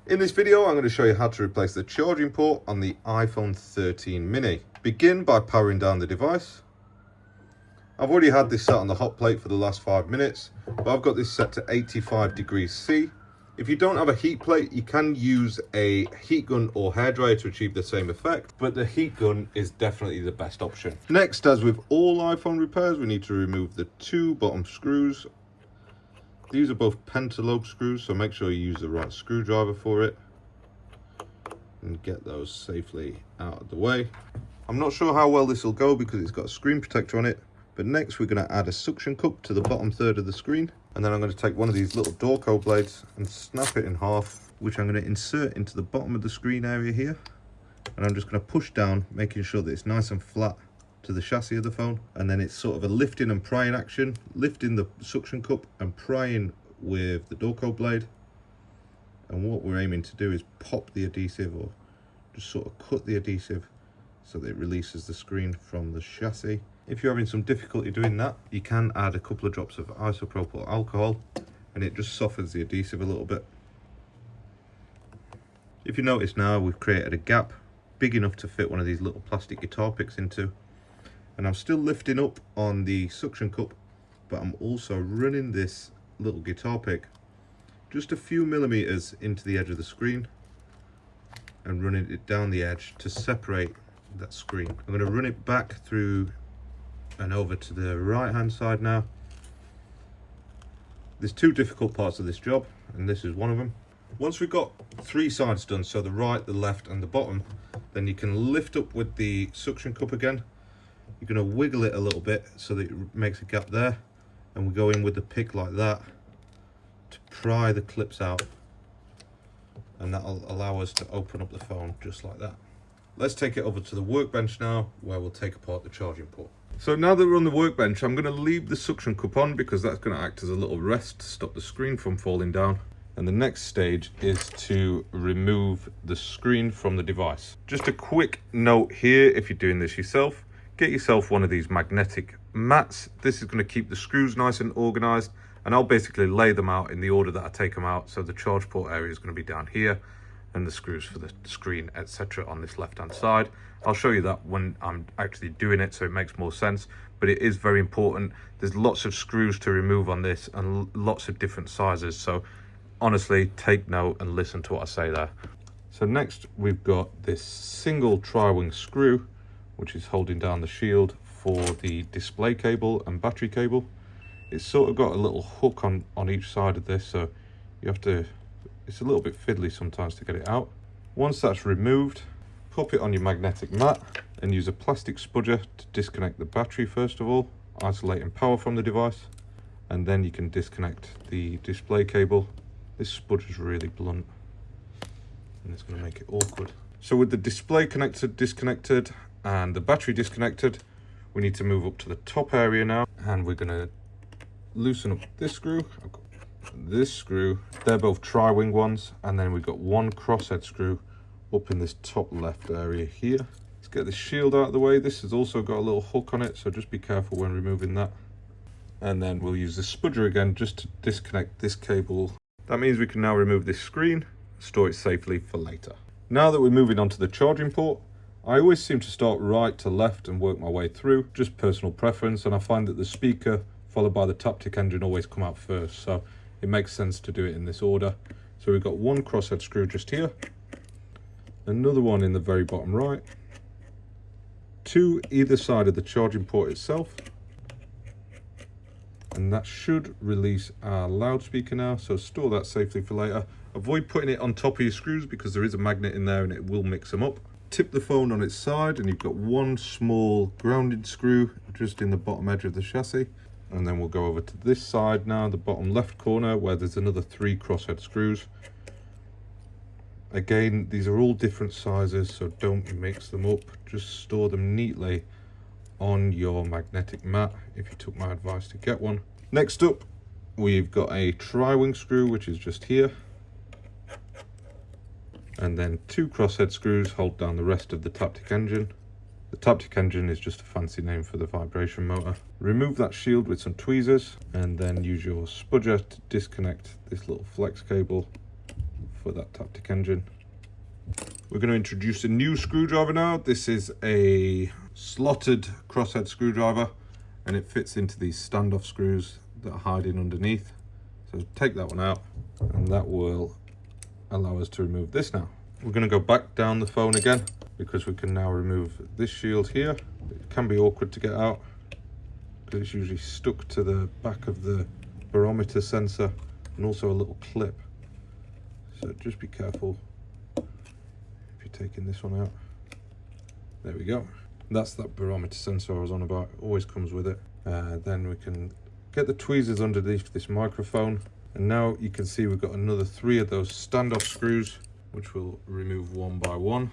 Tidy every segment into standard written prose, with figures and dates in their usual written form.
In this video, I'm going to show you how to replace the charging port on the iPhone 13 mini. Begin by powering down the device. I've already had this set on the hot plate for the last 5 minutes, but I've got this set to 85 degrees C. If you don't have a heat plate, you can use a heat gun or hairdryer to achieve the same effect, but the heat gun is definitely the best option. Next, as with all iPhone repairs, we need to remove the 2 bottom screws. These are both pentalobe screws, so make sure you use the right screwdriver for it and get those safely out of the way. I'm not sure how well this will go because it's got a screen protector on it, but next we're going to add a suction cup to the bottom third of the screen, and then I'm going to take one of these little door code blades and snap it in half, which I'm going to insert into the bottom of the screen area here, and I'm just going to push down, making sure that it's nice and flat to the chassis of the phone, and then it's sort of a lifting and prying action, lifting the suction cup and prying with the door code blade. And what we're aiming to do is pop the adhesive, or just sort of cut the adhesive so that it releases the screen from the chassis. If you're having some difficulty doing that, you can add a couple of drops of isopropyl alcohol and it just softens the adhesive a little bit. If you notice now, we've created a gap big enough to fit one of these little plastic guitar picks into. And I'm still lifting up on the suction cup, but I'm also running this little guitar pick just a few millimeters into the edge of the screen and running it down the edge to separate that screen. I'm going to run it back through and over to the right hand side now. There's 2 difficult parts of this job, and this is one of them. Once we've got 3 sides done, so the right, the left and the bottom, then you can lift up with the suction cup again. You're going to wiggle it a little bit so that it makes a gap there, and we go in with the pick like that to pry the clips out, and that'll allow us to open up the phone just like that. Let's take it over to the workbench now, where we'll take apart the charging port. So now that we're on the workbench, I'm going to leave the suction cup on because that's going to act as a little rest to stop the screen from falling down. And the next stage is to remove the screen from the device. Just a quick note here, if you're doing this yourself, get yourself one of these magnetic mats. This is going to keep the screws nice and organized, and I'll basically lay them out in the order that I take them out. So the charge port area is going to be down here, and the screws for the screen, etc., on this left hand side. I'll show you that when I'm actually doing it, so it makes more sense, but it is very important. There's lots of screws to remove on this and lots of different sizes, so honestly take note and listen to what I say there. So next we've got this single tri-wing screw which is holding down the shield for the display cable and battery cable. It's sort of got a little hook on each side of this, so you have to, it's a little bit fiddly sometimes to get it out. Once that's removed, pop it on your magnetic mat and use a plastic spudger to disconnect the battery first of all, isolating power from the device, and then you can disconnect the display cable. This spudger is really blunt and it's going to make it awkward. So with the display connector disconnected and the battery disconnected, we need to move up to the top area now, and we're going to loosen up this screw, this screw. They're both tri-wing ones, and then we've got one crosshead screw up in this top left area here. Let's get the shield out of the way. This has also got a little hook on it, so just be careful when removing that. And then we'll use the spudger again just to disconnect this cable. That means we can now remove this screen, store it safely for later. Now that we're moving on to the charging port, I always seem to start right to left and work my way through, just personal preference, and I find that the speaker followed by the taptic engine always come out first, so it makes sense to do it in this order. So we've got one crosshead screw just here, another one in the very bottom right, 2 either side of the charging port itself, and that should release our loudspeaker now, so store that safely for later. Avoid putting it on top of your screws because there is a magnet in there and it will mix them up. Tip the phone on its side and you've got one small grounding screw just in the bottom edge of the chassis. And then we'll go over to this side now, the bottom left corner, where there's another 3 crosshead screws. Again, these are all different sizes, so don't mix them up. Just store them neatly on your magnetic mat if you took my advice to get one. Next up, we've got a tri-wing screw, which is just here. And then 2 crosshead screws hold down the rest of the taptic engine. The taptic engine is just a fancy name for the vibration motor. Remove that shield with some tweezers and then use your spudger to disconnect this little flex cable for that Taptic engine. We're going to introduce a new screwdriver now. This is a slotted crosshead screwdriver, and it fits into these standoff screws that are hiding underneath. So take that one out, and that will allow us to remove this now. We're going to go back down the phone again, because we can now remove this shield here. It can be awkward to get out because it's usually stuck to the back of the barometer sensor, and also a little clip. So just be careful if you're taking this one out. There we go. That's that barometer sensor I was on about. It always comes with it. Then we can get the tweezers underneath this microphone, and now you can see we've got another 3 of those standoff screws, which we'll remove one by one.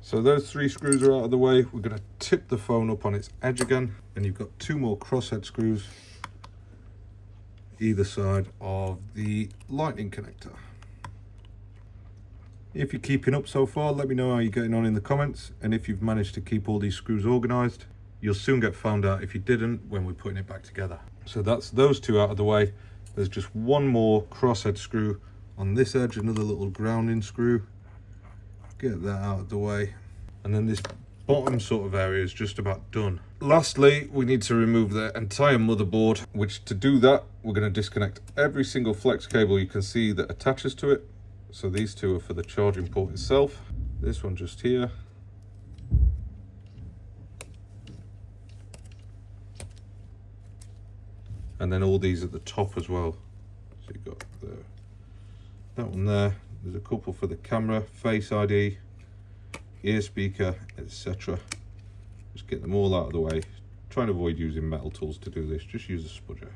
So those 3 screws are out of the way. We're going to tip the phone up on its edge again, and you've got 2 more crosshead screws either side of the lightning connector. If you're keeping up so far, let me know how you're getting on in the comments, and if you've managed to keep all these screws organized. You'll soon get found out if you didn't when we're putting it back together. So that's those 2 out of the way. There's just 1 more crosshead screw on this edge, another little grounding screw. Get that out of the way, and then this bottom sort of area is just about done. Lastly, we need to remove the entire motherboard, which to do that, we're going to disconnect every single flex cable you can see that attaches to it. So these 2 are for the charging port itself. This one just here. And then all these at the top as well. So you've got that one there. There's a couple for the camera, Face ID, ear speaker, etc. Just get them all out of the way. Try and avoid using metal tools to do this. Just use a spudger.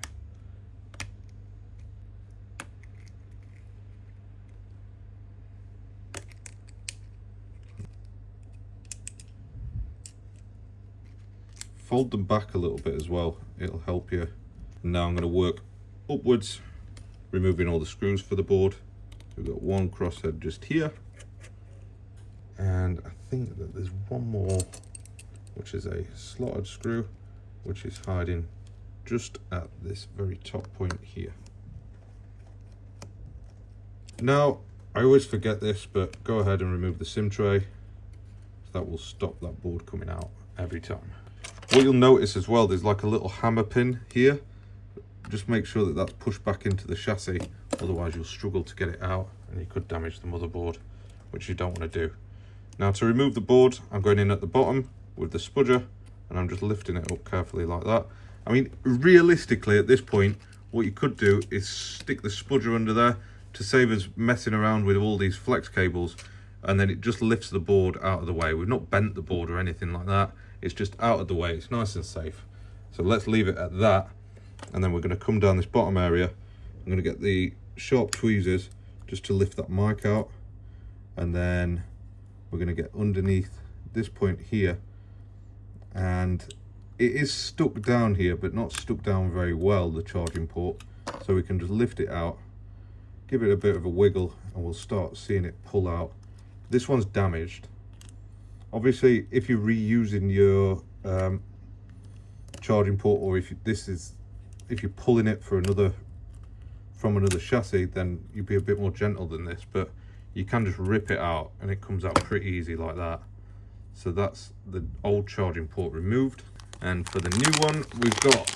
Fold them back a little bit as well. It'll help you. And now I'm going to work upwards, removing all the screws for the board. We've got 1 crosshead just here, and I think that there's 1 more, which is a slotted screw, which is hiding just at this very top point here. Now, I always forget this, but go ahead and remove the SIM tray. That will stop that board coming out every time. What you'll notice as well, there's like a little hammer pin here. Just make sure that that's pushed back into the chassis, otherwise you'll struggle to get it out and you could damage the motherboard, which you don't want to do. Now to remove the board, I'm going in at the bottom with the spudger, and I'm just lifting it up carefully like that. I mean, realistically at this point, what you could do is stick the spudger under there to save us messing around with all these flex cables, and then it just lifts the board out of the way. We've not bent the board or anything like that. It's just out of the way. It's nice and safe. So let's leave it at that. And then we're going to come down this bottom area. I'm going to get the sharp tweezers just to lift that mic out, and then we're going to get underneath this point here, and it is stuck down here but not stuck down very well, the charging port, so we can just lift it out, give it a bit of a wiggle, and we'll start seeing it pull out. This one's damaged. Obviously if you're reusing your charging port, or if you're pulling it from another chassis, then you'd be a bit more gentle than this, but you can just rip it out and it comes out pretty easy like that. So that's the old charging port removed, and for the new one we've got,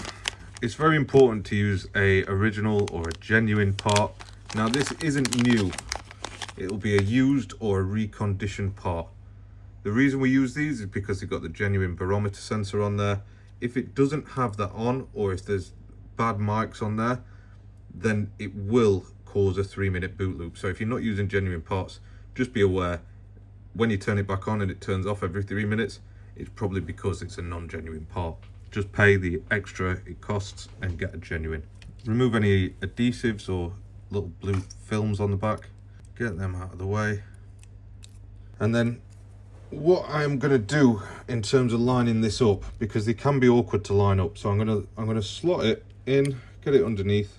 it's very important to use a original or a genuine part. Now this isn't new, it'll be a used or a reconditioned part. The reason we use these is because they've got the genuine barometer sensor on there. If it doesn't have that on, or if there's bad mics on there, then it will cause a 3-minute boot loop. So if you're not using genuine parts, just be aware when you turn it back on and it turns off every 3 minutes, it's probably because it's a non-genuine part. Just pay the extra it costs and get a genuine. Remove any adhesives or little blue films on the back, get them out of the way. And then what I'm going to do in terms of lining this up, because they can be awkward to line up, so I'm going to slot it in, get it underneath,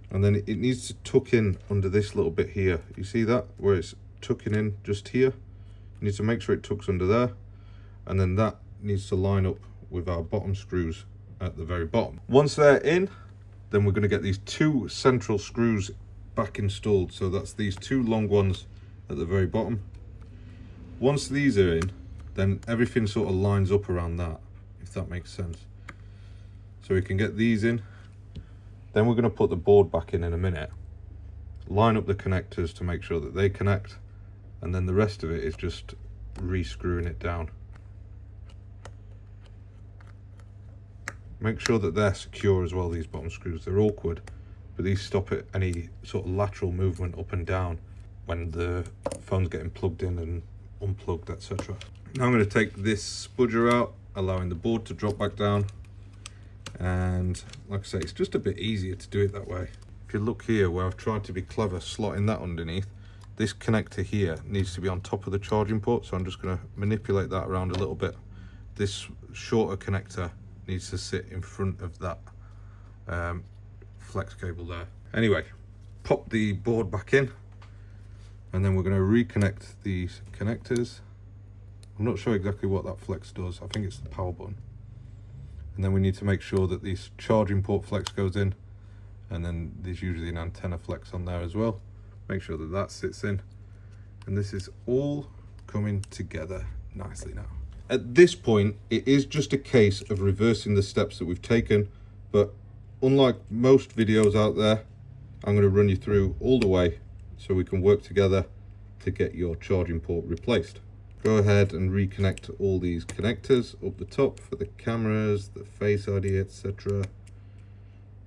and then it needs to tuck in under this little bit here. You see that where it's tucking in just here? You need to make sure it tucks under there, and then that needs to line up with our bottom screws at the very bottom. Once they're in, then we're going to get these two central screws back installed. So that's these two long ones at the very bottom. Once these are in, then everything sort of lines up around that, if that makes sense. So we can get these in. Then we're going to put the board back in a minute. Line up the connectors to make sure that they connect, and then the rest of it is just re-screwing it down. Make sure that they're secure as well, these bottom screws. They're awkward, but these stop it any sort of lateral movement up and down when the phone's getting plugged in and unplugged, etc. Now I'm going to take this spudger out, allowing the board to drop back down. And like I say, it's just a bit easier to do it that way. If you look here where I've tried to be clever slotting that underneath, this connector here needs to be on top of the charging port, so I'm just going to manipulate that around a little bit. This shorter connector needs to sit in front of that flex cable there. Anyway, pop the board back in, and then we're going to reconnect these connectors. I'm not sure exactly what that flex does. I think it's the power button. And then we need to make sure that this charging port flex goes in, and then there's usually an antenna flex on there as well. Make sure that that sits in, and this is all coming together nicely now. At this point, it is just a case of reversing the steps that we've taken, but unlike most videos out there, I'm going to run you through all the way so we can work together to get your charging port replaced. Go ahead and reconnect all these connectors up the top for the cameras, the Face ID, etc.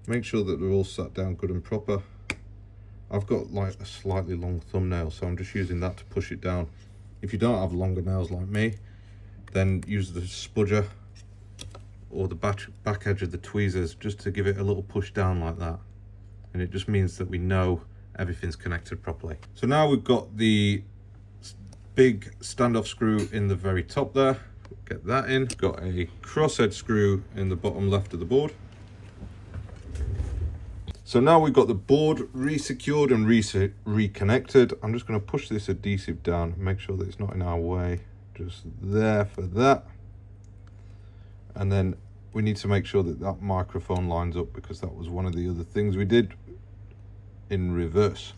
Make sure that they're all sat down good and proper. I've got like a slightly long thumbnail, so I'm just using that to push it down. If you don't have longer nails like me, then use the spudger or the back edge of the tweezers just to give it a little push down like that. And it just means that we know everything's connected properly. So now we've got the big standoff screw in the very top there. Get that in. Got a crosshead screw in the bottom left of the board. So now we've got the board re-secured and reconnected. I'm just going to push this adhesive down, make sure that it's not in our way. Just there for that. And then we need to make sure that that microphone lines up, because that was one of the other things we did in reverse.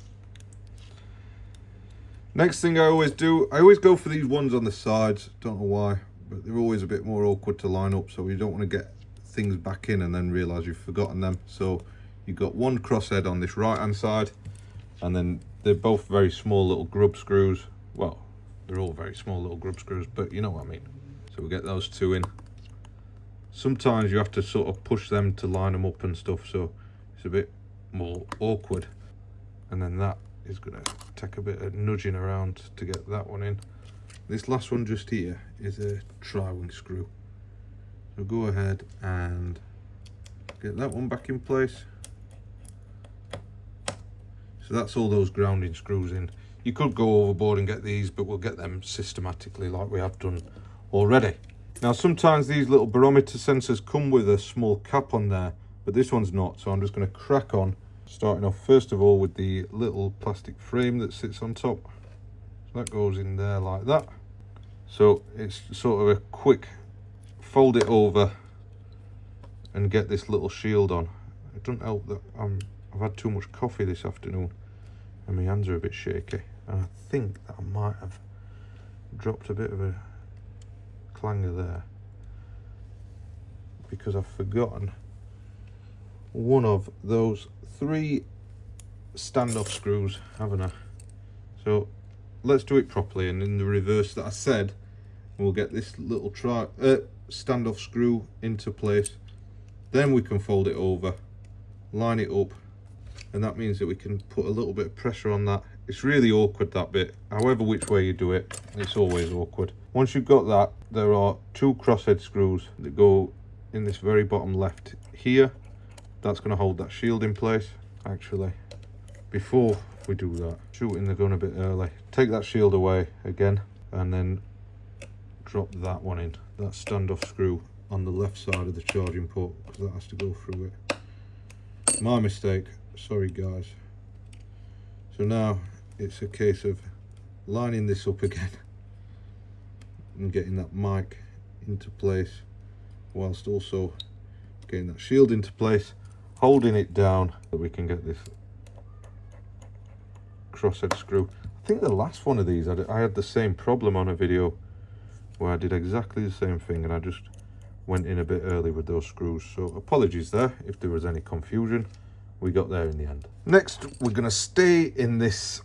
Next thing I always do, I always go for these ones on the sides. Don't know why, but they're always a bit more awkward to line up, so you don't want to get things back in and then realize you've forgotten them. So you've got one crosshead on this right hand side, and then they're both very small little grub screws. Well, they're all very small little grub screws, but you know what I mean. So we get those two in. Sometimes you have to sort of push them to line them up and stuff, so it's a bit more awkward. And then that is going to take a bit of nudging around to get that one in. This last one just here is a tri-wing screw. So go ahead and get that one back in place. So that's all those grounding screws in. You could go overboard and get these, but we'll get them systematically like we have done already. Now sometimes these little barometer sensors come with a small cap on there, but this one's not, so I'm just going to crack on, starting off first of all with the little plastic frame that sits on top. So that goes in there like that. So it's sort of a quick fold it over and get this little shield on. It doesn't help that I've had too much coffee this afternoon and my hands are a bit shaky, and I think that I might have dropped a bit of a clanger there because I've forgotten one of those 3 standoff screws, haven't I? So let's do it properly, and in the reverse that I said, we'll get this little standoff screw into place, then we can fold it over, line it up, and that means that we can put a little bit of pressure on that. It's really awkward, that bit. However which way you do it, it's always awkward. Once you've got that, there are 2 crosshead screws that go in this very bottom left here. That's going to hold that shield in place. Actually, before we do that, shooting the gun a bit early, take that shield away again, and then drop that one in, that standoff screw on the left side of the charging port, because that has to go through it. My mistake, sorry guys. So now it's a case of lining this up again and getting that mic into place, whilst also getting that shield into place. holding it down so we can get this crosshead screw. I think the last one of these, I had the same problem on a video where I did exactly the same thing, and I just went in a bit early with those screws. So apologies there if there was any confusion. We got there in the end. Next, we're going to stay in this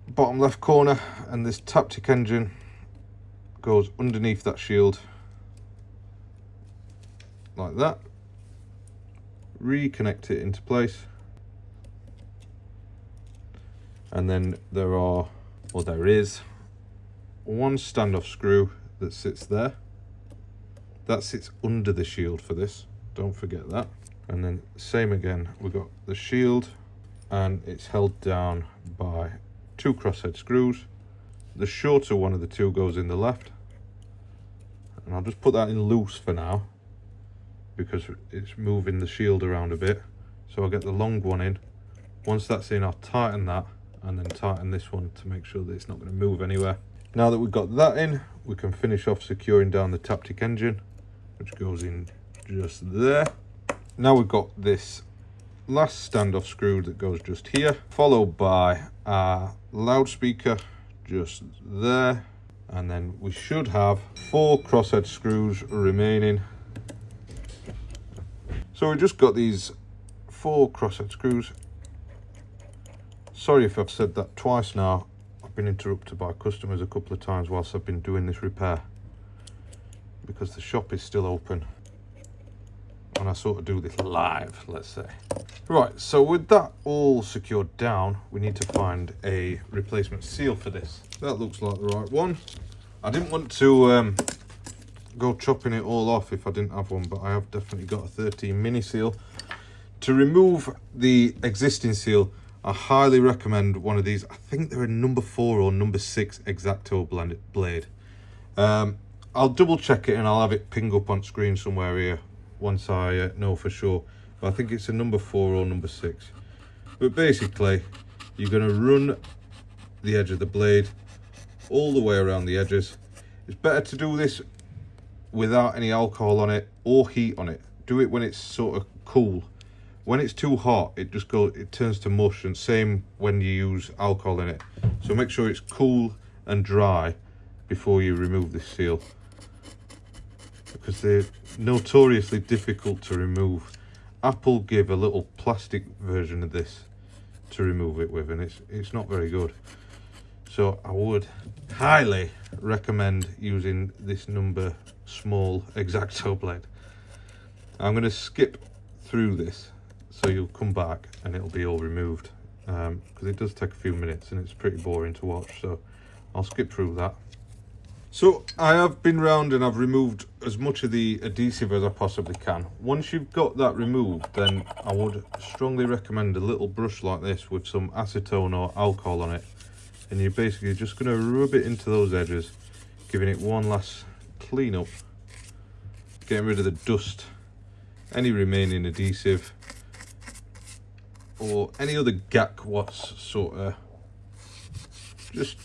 bottom left corner, and this Taptic engine goes underneath that shield like that. Reconnect it into place, and then there is one standoff screw that sits there. That sits under the shield for this, don't forget that. And then same again, we've got the shield and it's held down by 2 crosshead screws. The shorter one of the 2 goes in the left, and I'll just put that in loose for now because it's moving the shield around a bit. So I'll get the long one in. Once that's in, I'll tighten that and then tighten this one to make sure that it's not going to move anywhere. Now that we've got that in, we can finish off securing down the Taptic engine, which goes in just there. Now we've got this last standoff screw that goes just here, followed by our loudspeaker just there, and then we should have 4 crosshead screws remaining. So we just got these 4 crosshead screws. Sorry if I've said that twice now. I've been interrupted by customers a couple of times whilst I've been doing this repair because the shop is still open and I sort of do this live, let's say. Right, so with that all secured down, we need to find a replacement seal for this. That looks like the right one. I didn't want to go chopping it all off if I didn't have one, but I have definitely got a 13 mini seal. To remove the existing seal, I highly recommend one of these. I think they're a number 4 or number 6 X-Acto blade. I'll double check it and I'll have it ping up on screen somewhere here once I know for sure. But I think it's a number 4 or number 6. But basically, you're going to run the edge of the blade all the way around the edges. It's better to do this without any alcohol on it or heat on it. Do it when it's sort of cool. When it's too hot, it turns to mush, and same when you use alcohol in it. So make sure it's cool and dry before you remove this seal, because they're notoriously difficult to remove. Apple give a little plastic version of this to remove it with, and it's not very good. So I would highly recommend using this number small X-Acto blade. I'm going to skip through this, so you'll come back and it'll be all removed, because it does take a few minutes and it's pretty boring to watch, so I'll skip through that. So I have been round and I've removed as much of the adhesive as I possibly can. Once you've got that removed, then I would strongly recommend a little brush like this with some acetone or alcohol on it, and you're basically just going to rub it into those edges, giving it one last clean up, getting rid of the dust, any remaining adhesive, or any other gack what's sort of just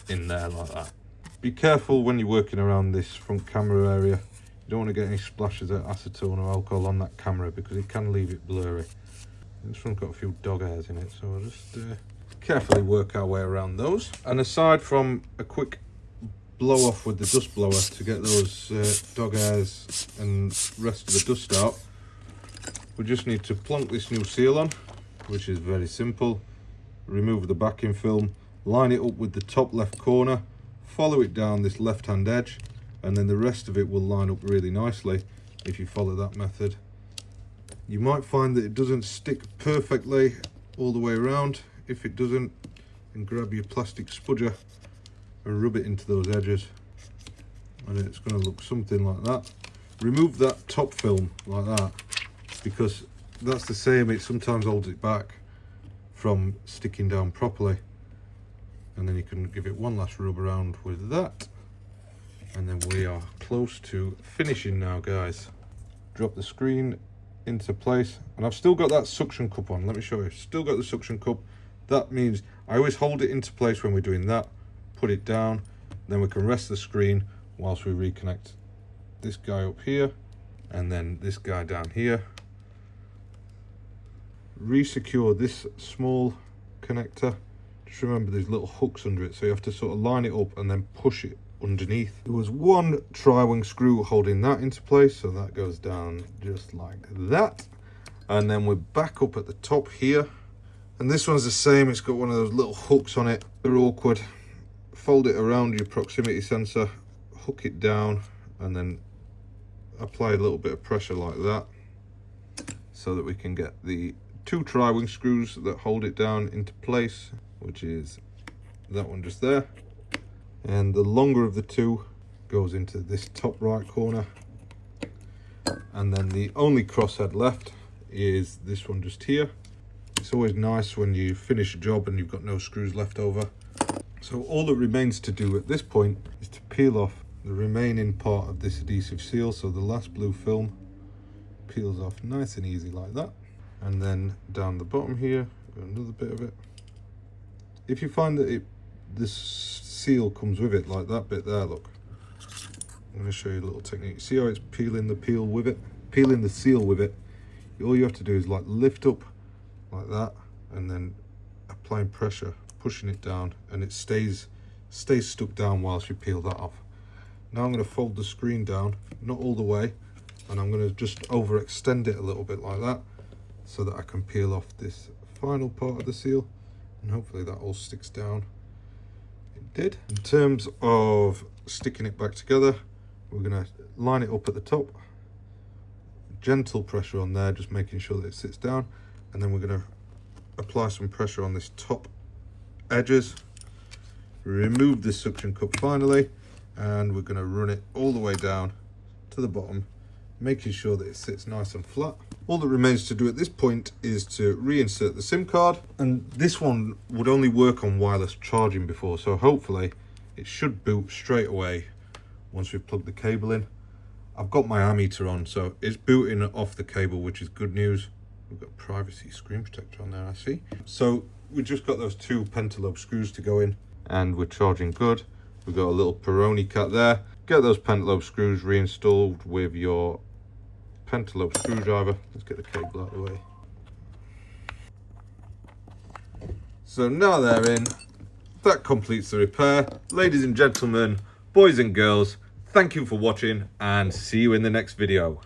in there like that. Be careful when you're working around this front camera area. You don't want to get any splashes of acetone or alcohol on that camera because it can leave it blurry. This one's got a few dog hairs in it, so I'll just carefully work our way around those. And aside from a quick blow off with the dust blower to get those dog hairs and rest of the dust out, we just need to plonk this new seal on, which is very simple. Remove the backing film, line it up with the top left corner, follow it down this left hand edge, and then the rest of it will line up really nicely if you follow that method. You might find that it doesn't stick perfectly all the way around. If it doesn't, then grab your plastic spudger and rub it into those edges, and it's going to look something like that. Remove that top film like that, because that's the same, it sometimes holds it back from sticking down properly. And then you can give it one last rub around with that, and then we are close to finishing now, guys. Drop the screen into place, and I've still got that suction cup on. Let me show you. Still got the suction cup. That means I always hold it into place when we're doing that, put it down, then we can rest the screen whilst we reconnect this guy up here and then this guy down here. re-secure this small connector. Just remember there's little hooks under it, so you have to sort of line it up and then push it underneath. There was one tri-wing screw holding that into place, so that goes down just like that. And then we're back up at the top here, and this one's the same. It's got one of those little hooks on it. They're awkward. Fold it around your proximity sensor, hook it down, and then apply a little bit of pressure like that, so that we can get the two tri-wing screws that hold it down into place, which is that one just there. And the longer of the two goes into this top right corner. And then the only crosshead left is this one just here. It's always nice when you finish a job and you've got no screws left over. So all that remains to do at this point is to peel off the remaining part of this adhesive seal. So the last blue film peels off nice and easy like that. And then down the bottom here, another bit of it. If you find that this seal comes with it, like that bit there, look. I'm going to show you a little technique. See how it's peeling the seal with it? All you have to do is like lift up like that, and then applying pressure, pushing it down, and it stays stuck down whilst you peel that off. Now I'm going to fold the screen down, not all the way, and I'm going to just overextend it a little bit like that, so that I can peel off this final part of the seal, and hopefully that all sticks down. It did. In terms of sticking it back together, we're going to line it up at the top, gentle pressure on there, just making sure that it sits down, and then we're going to apply some pressure on this top edges, remove this suction cup finally, and we're going to run it all the way down to the bottom, making sure that it sits nice and flat. All that remains to do at this point is to reinsert the SIM card, and this one would only work on wireless charging before, so hopefully it should boot straight away once we've plugged the cable in. I've got my ammeter on, so it's booting off the cable, which is good news. We've got privacy screen protector on there, I see. So we just got those two pentalobe screws to go in, and we're charging good. We've got a little Peroni cat there. Get those pentalobe screws reinstalled with your pentalobe screwdriver. Let's get the cable out of the way. So now they're in. That completes the repair. Ladies and gentlemen, boys and girls, thank you for watching, and see you in the next video.